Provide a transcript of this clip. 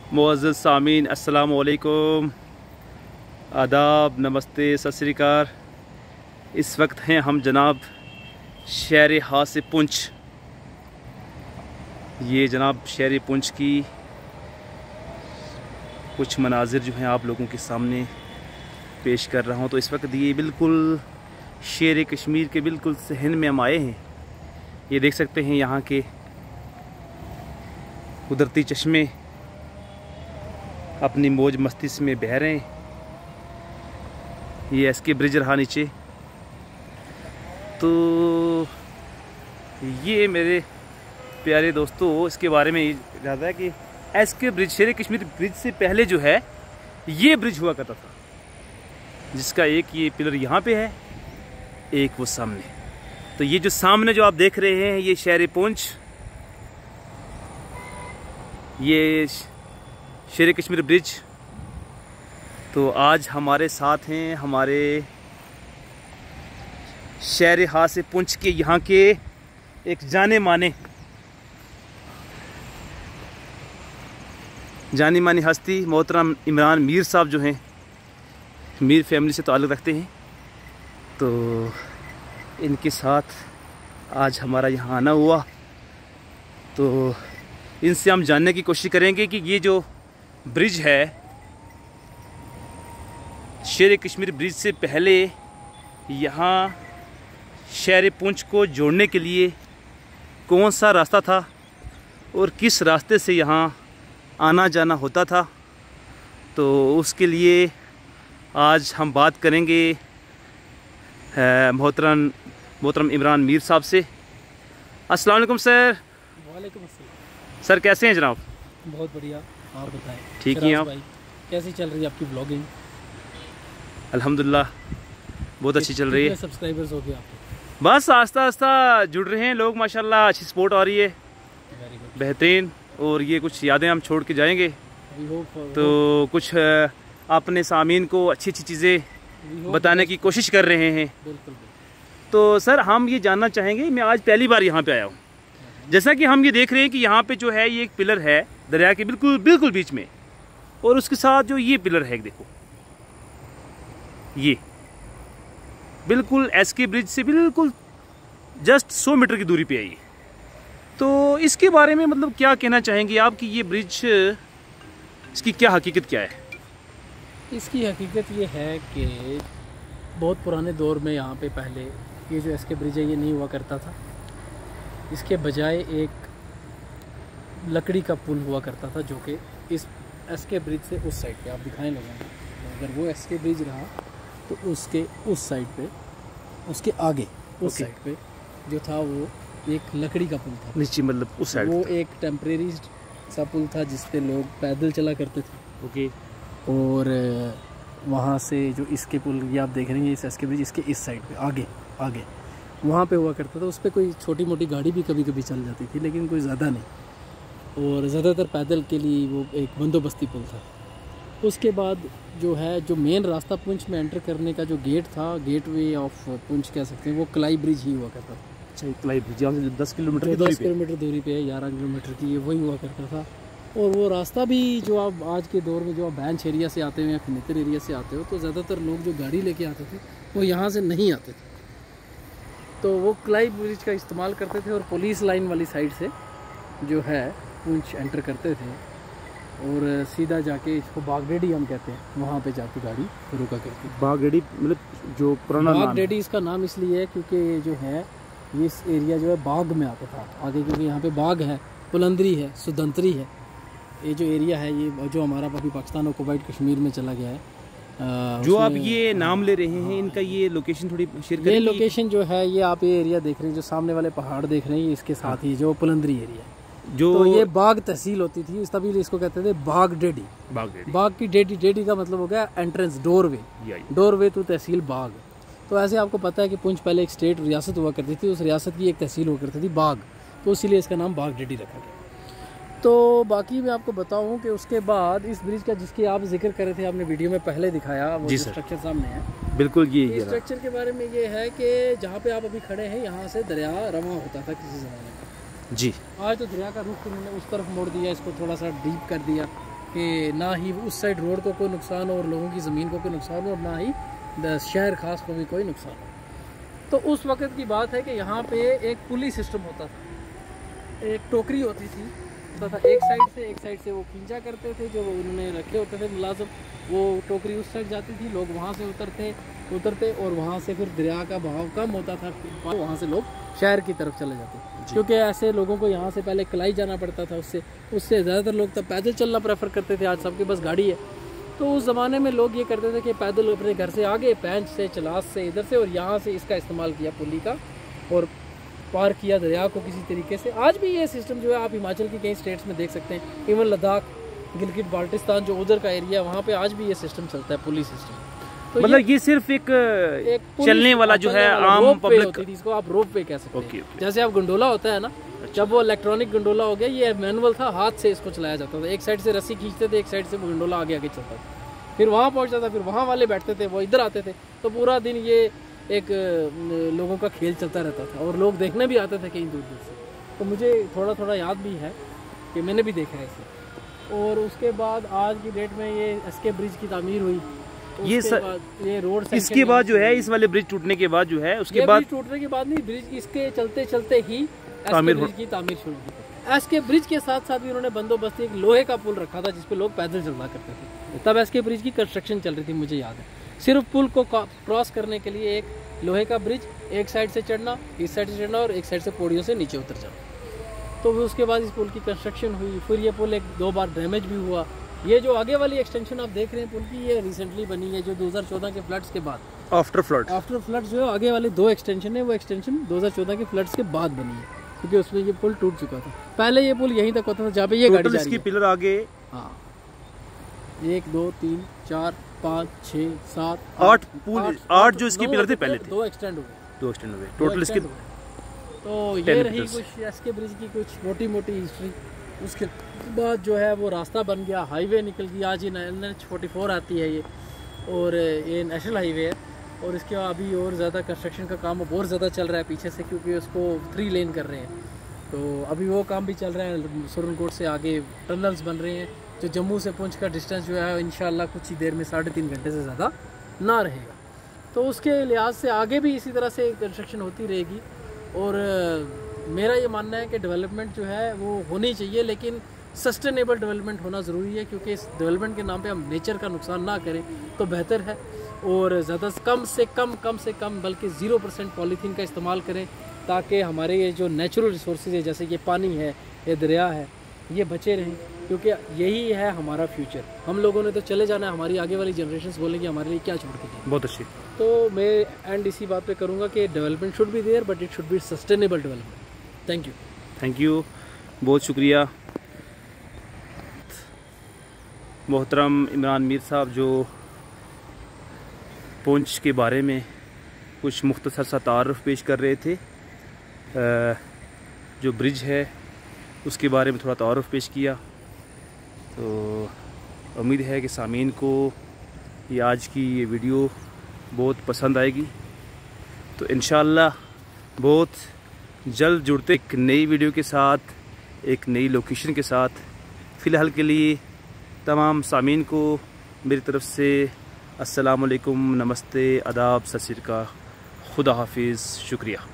मुअज़्ज़ज़ सामीन अस्सलामु अलैकुम, आदाब, नमस्ते, सत श्री अकाल। इस वक्त हैं हम जनाब शहर हासे पुंछ। ये जनाब शहर पुंछ की कुछ मनाजिर जो हैं आप लोगों के सामने पेश कर रहा हूँ। तो इस वक्त ये बिल्कुल शेर कश्मीर के बिल्कुल सहन में हम आए हैं। ये देख सकते हैं यहाँ के कुदरती चश्मे अपनी मौज मस्ती में बह रहे हैं। ये एसके ब्रिज रहा नीचे। तो ये मेरे प्यारे दोस्तों इसके बारे में ज़्यादा है कि एसके ब्रिज शेर कश्मीर ब्रिज से पहले जो है ये ब्रिज हुआ करता था, जिसका एक ये पिलर यहाँ पे है, एक वो सामने। तो ये जो सामने जो आप देख रहे हैं ये शहर पुंछ, ये शेर कश्मीर ब्रिज। तो आज हमारे साथ हैं हमारे शहर हासे पुंछ के यहाँ के एक जानी मानी हस्ती मोहतरम इमरान मीर साहब जो हैं, मीर फैमिली से ताल्लुक़ रखते हैं। तो इनके साथ आज हमारा यहाँ आना हुआ। तो इनसे हम जानने की कोशिश करेंगे कि ये जो ब्रिज है शेर कश्मीर ब्रिज से पहले यहाँ शहर पुंछ को जोड़ने के लिए कौन सा रास्ता था और किस रास्ते से यहाँ आना जाना होता था। तो उसके लिए आज हम बात करेंगे मोहतरम इमरान मीर साहब से। अस्सलाम वालेकुम सर। वालेकुम अस्सलाम। सर कैसे हैं जनाब? बहुत बढ़िया, आप बताएं। ठीक ही आप? कैसी चल रही है आपकी ब्लॉगिंग? अल्हम्दुलिल्लाह बहुत अच्छी चल रही है। कितने सब्सक्राइबर्स हो गए आपके? बस आस्ता आस्ता जुड़ रहे हैं लोग माशाल्लाह, अच्छी सपोर्ट आ रही है, वेरी गुड, बेहतरीन। और ये कुछ यादें हम छोड़ के जाएंगे। तो कुछ अपने सामीन को अच्छी अच्छी चीज़ें बताने की कोशिश कर रहे हैं। बिल्कुल। तो सर हम ये जानना चाहेंगे, मैं आज पहली बार यहाँ पे आया हूँ। जैसा कि हम ये देख रहे हैं कि यहाँ पे जो है ये एक पिलर है दरिया के बिल्कुल बिल्कुल बीच में, और उसके साथ जो ये पिलर है देखो, ये बिल्कुल एसके ब्रिज से बिल्कुल जस्ट 100 मीटर की दूरी पे है ये। तो इसके बारे में मतलब क्या कहना चाहेंगे आप कि ये ब्रिज, इसकी क्या हकीकत क्या है? इसकी हकीकत ये है कि बहुत पुराने दौर में यहाँ पे पहले ये जो एसके ब्रिज है ये नहीं हुआ करता था। इसके बजाय एक लकड़ी का पुल हुआ करता था जो कि इस एसके ब्रिज से उस साइड पे आप दिखाने लगे। अगर वो एसके ब्रिज रहा तो उसके उस साइड पे, उसके आगे उस साइड पे जो था वो एक लकड़ी का पुल था नीचे, मतलब उस साइड वो एक टेम्परेरी सा पुल था जिस पे लोग पैदल चला करते थे। ओके। और वहाँ से जो इसके पुल ये आप देख रहे हैं, इस एसके ब्रिज इसके इस साइड पे आगे वहाँ पे हुआ करता था। उस पर कोई छोटी मोटी गाड़ी भी कभी कभी चल जाती थी, लेकिन कोई ज़्यादा नहीं, और ज़्यादातर पैदल के लिए वो एक बंदोबस्ती पुल था। उसके बाद जो है जो मेन रास्ता पुंछ में एंटर करने का जो गेट था, गेट वे ऑफ पुंछ कह सकते हैं, वो कलाई ब्रिज ही हुआ करता था। अच्छा, कलाई ब्रिज यहाँ से 10 किलोमीटर की 10 किलोमीटर दूरी पे, 11 किलोमीटर की, ये वही हुआ करता था। और वो रास्ता भी जो आप आज के दौर में जो आप बैंच एरिया से आते हो या खनेतर एरिया से आते हो, तो ज़्यादातर लोग जो गाड़ी लेके आते थे वो यहाँ से नहीं आते थे, तो वो कलाई ब्रिज का इस्तेमाल करते थे और पुलिस लाइन वाली साइड से जो है पुंछ एंटर करते थे और सीधा जाके, इसको बागडेडी हम कहते हैं, वहाँ पे जाके गाड़ी रुका करती। बागडेडी मतलब जो पुराना बागडेडी इसका नाम इसलिए है क्योंकि जो है ये इस एरिया जो है बाग में आता था आगे, क्योंकि यहाँ पे बाग है, पुलंदरी है, सुदंतरी है। ये जो एरिया है ये जो हमारा अभी पाकिस्तान और कुवैत कश्मीर में चला गया है। जो आप ये नाम ले रहे हैं इनका ये लोकेशन थोड़ी शेयर करें। ये लोकेशन जो है ये आप ये एरिया देख रहे हैं, जो सामने वाले पहाड़ देख रहे हैं, इसके साथ ही जो पुलंदरी एरिया है, जो तो ये बाग तहसील होती थी, इस तभी इसको कहते थे बागडेडी। बाग की डेडी का मतलब हो गया एंट्रेंस, डोरवे टू तहसील बाग। तो ऐसे आपको पता है कि पुंछ पहले एक स्टेट रियासत हुआ करती थी, उस रियासत की एक तहसील हुआ करती थी बाग, तो इसीलिए इसका नाम बागडेडी रखा गया। तो बाकी मैं आपको बताऊं कि उसके बाद इस ब्रिज का जिसकी आप जिक्र कर रहे थे, आपने वीडियो में पहले दिखाया, वो स्ट्रक्चर सामने है। बिल्कुल ये स्ट्रक्चर के बारे में ये है कि जहाँ पे आप अभी खड़े हैं यहाँ से दरिया रवा होता था किसी ज़माने में। जी। आज तो दरिया का रुख उन्होंने उस तरफ मोड़ दिया, इसको थोड़ा सा डीप कर दिया, कि ना ही उस साइड रोड को कोई नुकसान हो और लोगों की ज़मीन को कोई नुकसान हो और ना ही शहर खास को भी कोई नुकसान हो। तो उस वक़्त की बात है कि यहाँ पे एक पुली सिस्टम होता था, एक टोकरी होती थी तथा एक साइड से वो खींचा करते थे, जो उन्होंने रखे होते थे मुलाजिम, वो टोकरी उस साइड जाती थी, लोग वहाँ से उतरते और वहाँ से फिर दरिया का बहाव कम होता था, वहाँ से लोग शहर की तरफ चले जाते, क्योंकि ऐसे लोगों को यहाँ से पहले कलाई जाना पड़ता था, उससे ज़्यादातर लोग तब पैदल चलना प्रेफर करते थे। आज सबके पास गाड़ी है, तो उस ज़माने में लोग ये करते थे कि पैदल अपने घर से आगे पैंच से चलास से इधर से और यहाँ से इसका इस्तेमाल किया पुली का और पार किया दरिया को किसी तरीके से। आज भी ये सिस्टम जो है आप हिमाचल की कई स्टेट्स में देख सकते हैं, इवन लद्दाख, गिलगित बाल्टिस्तान जो उधर का एरिया, वहाँ पे आज भी ये सिस्टम चलता है, पुलिस सिस्टम। तो मतलब ये सिर्फ एक चलने वाला जो है आम पब्लिक, इसको आप रोप वे कह सकते हैं। जैसे आप गंडोला होता है ना, जब वो इलेक्ट्रॉनिक गंडोला हो गया, ये मैनुअल था, हाथ से इसको चलाया जाता था, एक साइड से रस्सी खींचते थे, एक साइड से वो गंडोला आगे आगे चलता था, फिर वहाँ पहुँचता था, फिर वहाँ वाले बैठते थे, वो इधर आते थे, तो पूरा दिन ये एक लोगों का खेल चलता रहता था और लोग देखने भी आते थे कहीं दूर दूर से। तो मुझे थोड़ा थोड़ा याद भी है कि मैंने भी देखा है इसे। और उसके बाद आज की डेट में ये एसके ब्रिज की तामीर हुई, ये रोड इसके बाद जो है इस वाले ब्रिज टूटने के बाद जो है उसके बाद टूटने के बाद नहीं, ब्रिज इसके चलते चलते ही ब्रिज की तामीर शुरू की। एसके ब्रिज के साथ साथ भी उन्होंने बंदोबस्त एक लोहे का पुल रखा था जिसपे लोग पैदल चलना करते थे, तब एसके ब्रिज की कंस्ट्रक्शन चल रही थी, मुझे याद है। सिर्फ पुल को क्रॉस करने के लिए एक लोहे का ब्रिज, एक साइड से चढ़ना, इस साइड से चढ़ना और एक साइड से पौड़ियों से नीचे उतर जाना। तो उसके बाद इस पुल की कंस्ट्रक्शन हुई, फिर ये पुल 1-2 बार डैमेज भी हुआ। ये जो आगे वाली एक्सटेंशन आप देख रहे हैं पुल की, ये रिसेंटली बनी है, जो 2014 के फ्लड्स के बाद, आफ्टर फ्लड जो है आगे वाले 2 एक्सटेंशन है, वो एक्सटेंशन 2014 के फ्लड्स के बाद बनी है, क्योंकि उसमें ये पुल टूट चुका था। पहले ये पुल यहीं तक होता था जहाँ पे ये गाड़ी जा रही है। पिलर आगे 1 2 3 4 5 6 7 8 जो इसकी पिलर थे पहले थे, 2 एक्सटेंड हुए टोटल इसके। तो ये रही कुछ एसके ब्रिज की कुछ मोटी मोटी हिस्ट्री। उसके बाद जो है वो रास्ता बन गया, हाईवे निकल गया, आज ये NH44 आती है ये, और ये नेशनल हाईवे है। और इसके अभी और ज़्यादा कंस्ट्रक्शन का काम और ज़्यादा चल रहा है पीछे से, क्योंकि उसको 3 लेन कर रहे हैं, तो अभी वो काम भी चल रहा है। सुरनकोट से आगे टनल्स बन रहे हैं, जो जम्मू से पुंछ का डिस्टेंस जो है इंशाल्लाह कुछ ही देर में 3.5 घंटे से ज़्यादा ना रहेगा। तो उसके लिहाज से आगे भी इसी तरह से कंस्ट्रक्शन होती रहेगी। और मेरा ये मानना है कि डेवलपमेंट जो है वो होनी चाहिए, लेकिन सस्टेनेबल डेवलपमेंट होना ज़रूरी है, क्योंकि इस डेवलपमेंट के नाम पे हम नेचर का नुकसान ना करें तो बेहतर है। और ज़्यादा कम से कम बल्कि 0% पॉलीथीन का इस्तेमाल करें, ताकि हमारे ये जो नेचुरल रिसोर्सेज है, जैसे ये पानी है, ये दरिया है, ये बचे रहें, क्योंकि यही है हमारा फ्यूचर। हम लोगों ने तो चले जाना है, हमारी आगे वाली जनरेशंस बोलेंगे हमारे लिए क्या छोड़ के जाए। बहुत अच्छी। तो मैं एंड इसी बात पे करूँगा कि development should be there, but it should be sustainable development. Thank you, बहुत शुक्रिया मोहतरम इमरान मीर साहब, जो पुंछ के बारे में कुछ मुख्तसर सा तारुफ पेश कर रहे थे। जो ब्रिज है उसके बारे में थोड़ा तारुफ पेश किया। तो उम्मीद है कि सामीन को ये आज की ये वीडियो बहुत पसंद आएगी। तो इंशाअल्लाह बहुत जल्द जुड़ते एक नई वीडियो के साथ, एक नई लोकेशन के साथ। फ़िलहाल के लिए तमाम सामीन को मेरी तरफ से अस्सलाम वालेकुम, नमस्ते, आदाब, सत श्री अकाल, खुदा हाफिज़, शुक्रिया।